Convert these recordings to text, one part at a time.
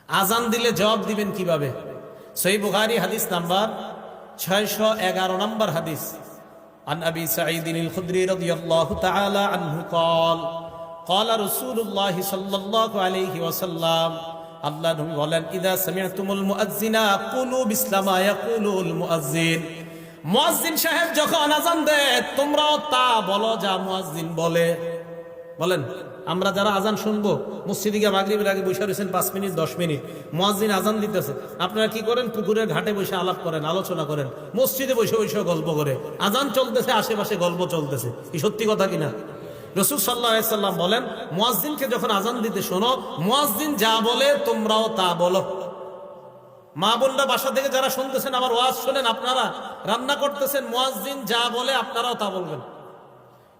আজান দিলে জবাব দিবেন কিভাবে? সহিহ বুখারী হাদিস নাম্বার 611 নম্বর হাদিস। আন আবি সাঈদ আল-খুদরি রাদিয়াল্লাহু তাআলা আনহু قال قال رسول الله صلى الله عليه وسلم আল্লাহ নবী বলেন, ইদা সামি'তুমুল মুআজ্জিনা কুলু বিসলামা ইয়াকুলুল মুআজ্জিন। মুয়াজ্জিন সাহেব যখন আজান দেয় তোমরাও তা বলো যা মুয়াজ্জিন বলে। বলেন, আমরা যারা আজান শুনবো, মসজিদে গিয়ে মাগরিবের আগে বসে রয়েছেন 5 মিনিট 10 মিনিট, মুয়াজ্জিন আজান দিতেছে, আপনারা কি করেন? পুকুরের ঘাটে বসে আলাপ করেন, আলোচনা করেন, মসজিদে বসে বসে গল্প করে। আজান চলতেছে, আশেপাশে গল্প চলতেছে। কি সত্যি কথা কিনা? রাসূল সাল্লাল্লাহু আলাইহি সাল্লাম বলেন, মুয়াজ্জিনকে যখন আজান দিতে শোনো, মুয়াজ্জিন যা বলে তোমরাও তা বলো। মা বোনরা বাসা থেকে যারা শুনতেছেন, আমার ওয়াজ শোনেন, আপনারা রান্না করতেছেন, মুয়াজ্জিন যা বলে আপনারাও তা বলবেন।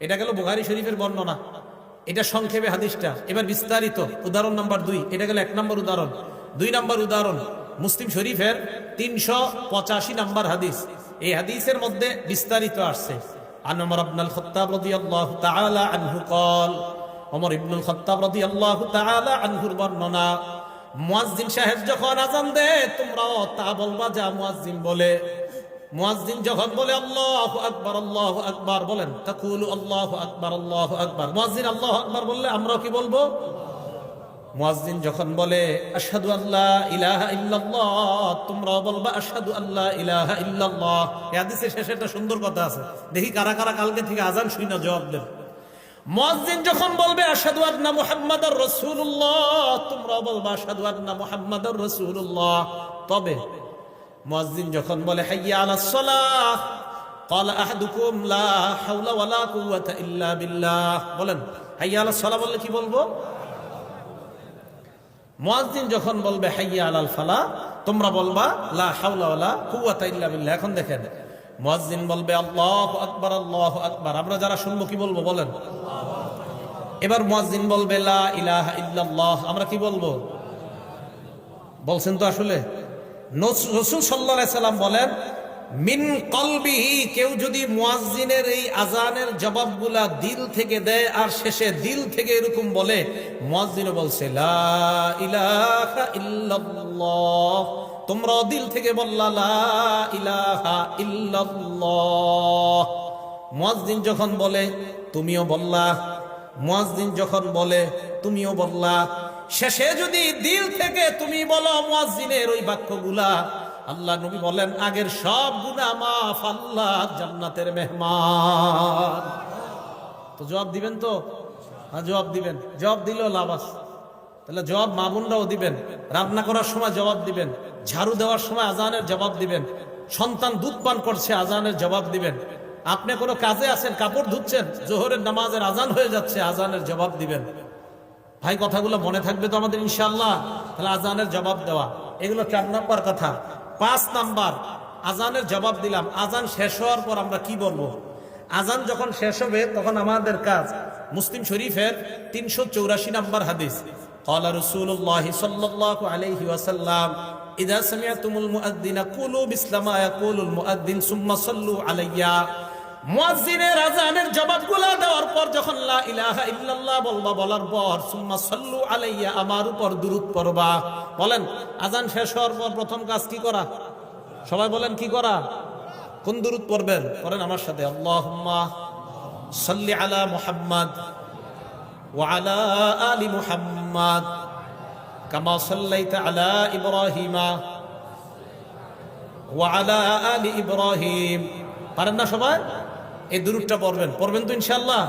এটা গেল বুখারী শরীফের বর্ণনা, এটা সংক্ষেপে হাদিসটা। এবার বিস্তারিত উদাহরণ নাম্বার 2, এটা গেল 1 নম্বর উদাহরণ। 2 নম্বর উদাহরণ মুসলিম শরীফের 385 নম্বর হাদিস। এই হাদিসের মধ্যে বিস্তারিত আসছে। আন ওমর ইবনুল খাত্তাব রাদিয়াল্লাহু তাআলা আনহু قال, ওমর ইবনুল খাত্তাব রাদিয়াল্লাহু তাআলা আনহুর বর্ণনা, মুয়াজ্জিন সাহেব যখন আজান দেয় তোমরাও তা বলবা যা মুয়াজ্জিন বলে। মুয়াজ্জিন যখন বলে আল্লাহু আকবার, বলেন তাকুলু আল্লাহু আকবার। মুয়াজ্জিন আল্লাহু আকবার বললে আমরাও কি বলবো? মুয়াজ্জিন যখন বলে আশহাদু আল্লা ইলাহা ইল্লাল্লাহ, তোমরাও বলবা আশহাদু আল্লা ইলাহা ইল্লাল্লাহ। এই হাদিসের শেষে একটা সুন্দর কথা আছে, দেখি কারা কারা কালকে থেকে আজান শুনে জবাব দেন। মুয়াজ্জিন যখন বলবে আশহাদু আন্না মুহাম্মাদুর রাসূলুল্লাহ, তোমরাও বলবা আশহাদু আন্না মুহাম্মাদুর রাসূলুল্লাহ। তবে মুয়াজ্জিন যখন বলে হাইয়া আলাস সালাহ, ক্বালা আহাদুকুম লা হাওলা ওয়ালা কুওয়াতা ইল্লা বিল্লাহ, বলেন হাইয়া আলাস সালাহ বললে কি বলবো? মুয়াজ্জিন যখন বলবে হাইয়া আলাল ফালাহ, তোমরা বলবা লা হাওলা ওয়ালা কুওয়াতা ইল্লা বিল্লাহ। এখন দেখেন, মুয়াজ্জিন বলবে আল্লাহু আকবার, আল্লাহু আকবার, আমরা যারা শুনবো কি বলবো? বলেন। এবার মুয়াজ্জিন বলবে লা ইলাহা ইল্লাল্লাহ, আমরা কি বলবো? বলছেন তো আসলে। রাসূল সাল্লাল্লাহু আলাইহি সাল্লাম বলেন, মিন কলবিহি, কেউ যদি মুয়াজ্জিনের এই আজানের জবাবগুলা দিল থেকে দেয় আর শেষে দিল থেকে এরকম বলে, মুয়াজ্জিনও বলছে লা ইলাহা ইল্লাল্লাহ, তোমরাও দিল থেকে বললা লা ইলাহা ইল্লাল্লাহ। মুয়াজ্জিন যখন বলে তুমিও বললা, মুয়াজ্জিন যখন বলে তুমিও বললা, শেষে যদি দিল থেকে তুমি বলো মুয়াজ্জিনের ওই বাক্যগুলা, আল্লাহ নবী বলেন আগের সব গুনাহ মাফ, আল্লাহ জান্নাতের মেহমান। তো জবাব দিবেন তো? হ্যাঁ, জবাব দিবেন। জবাব দিলেও লাভ আছে। তাহলে জবাব মা বোনরাও দিবেন, রান্না করার সময় জবাব দিবেন, ঝাড়ু দেওয়ার সময় আজানের জবাব দিবেন, সন্তান দুধ পান করছে আজানের জবাব দিবেন, আপনি কোনো কাজে আছেন, কাপড় ধুচ্ছেন, জোহরের নামাজের আজান হয়ে যাচ্ছে, আজানের জবাব দিবেন। ভাই, কথাগুলো মনে থাকবে তো আমাদের ইনশাআল্লাহ? তাহলে আজানের জবাব দেওয়া, এগুলো 4 নম্বর কথা। 5 নাম্বার, আজানের জবাব দিলাম, আজান শেষ হওয়ার পর আমরা কি বলবো? আজান যখন শেষ হবে তখন আমাদের কাজ। মুসলিম শরীফের 384 নম্বর হাদিস। ক্বালা রাসূলুল্লাহ সাল্লাল্লাহু আলাইহি ওয়াসাল্লাম, ইযা সামি'তুমুল মুআদ্দিনা কুলু বিসলামা ইয়াকুলুল মুআদ্দিন সুম্মা সাল্লু আলাইয়া। মুয়াজ্জিনের আজানের জবাবগুলো দেওয়ার পর যখন লা ইলাহা ইল্লাল্লাহ বলবা, বলার পর সুম্মা সাল্লু আলাইয়া, আমার উপর দুরূদ পড়বা। বলেন, আজান শেষ হওয়ার পর প্রথম কাজ কি করা? সবাই বলেন কি করা? কোন দুরূদ পড়বেন? পড়েন আমার সাথে, আল্লাহুম্মা সাল্লি আলা মুহাম্মাদ ওয়া আলা আলি মুহাম্মাদ কামা সাল্লাইতা আলা ইব্রাহিমা ওয়া আলা আলি ইব্রাহিম। পারেন না সবাই? এই দুরূদটা পড়বেন তো ইনশাআল্লাহ?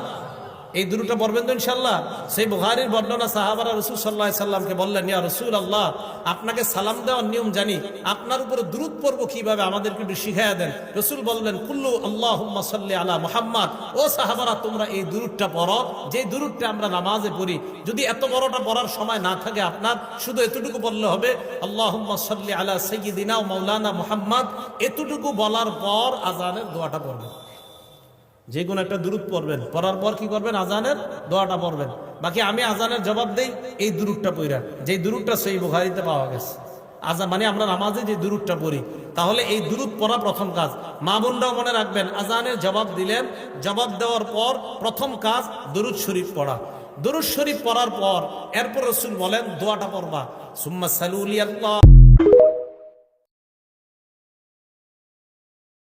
এই দুরূদটা পড়বেন তো ইনশাআল্লাহ? সেই বুখারীর বর্ণনা, সাহাবারা রাসূল সাল্লাল্লাহু আলাইহি সাল্লামকে বললেন, ইয়া রাসূলুল্লাহ, আপনাকে সালাম দেওয়ার নিয়ম জানি, আপনার উপরে দুরূদ পড়ব কিভাবে, আমাদেরকে একটু শিখিয়ে দেন। রাসূল বললেন, কুল্লু আল্লাহুম্মা সাল্লি আলা মুহাম্মাদ। ও সাহাবারা, তোমরা এই দুরূদটা পড়ো, যে দুরূদটা আমরা নামাজে পড়ি। যদি এত বড়টা পড়ার সময় না থাকে আপনার, শুধু এতটুকু বললে হবে, আল্লাহুম্মা সাল্লি আলা সাইয়্যিদিনা ওয়া মাওলানা মুহাম্মাদ। এতটুকু বলার পর আজানের দোয়াটা পড়বেন। যে কোনো একটা দুরূদ পড়বেন, পড়ার পর কি করবেন? আজানের দোয়াটা পড়বেন। বাকি আমি আজানের জবাব দেই এই দুরূদটা পড়া, যে দুরূদটা সহিহ বুখারীতে পাওয়া গেছে। আজান মানে আমরা নামাজে যে দুরূদটা পড়ি, তাহলে এই দুরূদ পড়া প্রথম কাজ। মা বোনরাও মনে রাখবেন, আজানের জবাব দিলেন, জবাব দেওয়ার পর প্রথম কাজ দুরূদ শরীফ পড়া। দুরূদ শরীফ পড়ার পর এরপর রাসূল বলেন দোয়াটা পড়বা সুম্মা সালুলি আল্লাহ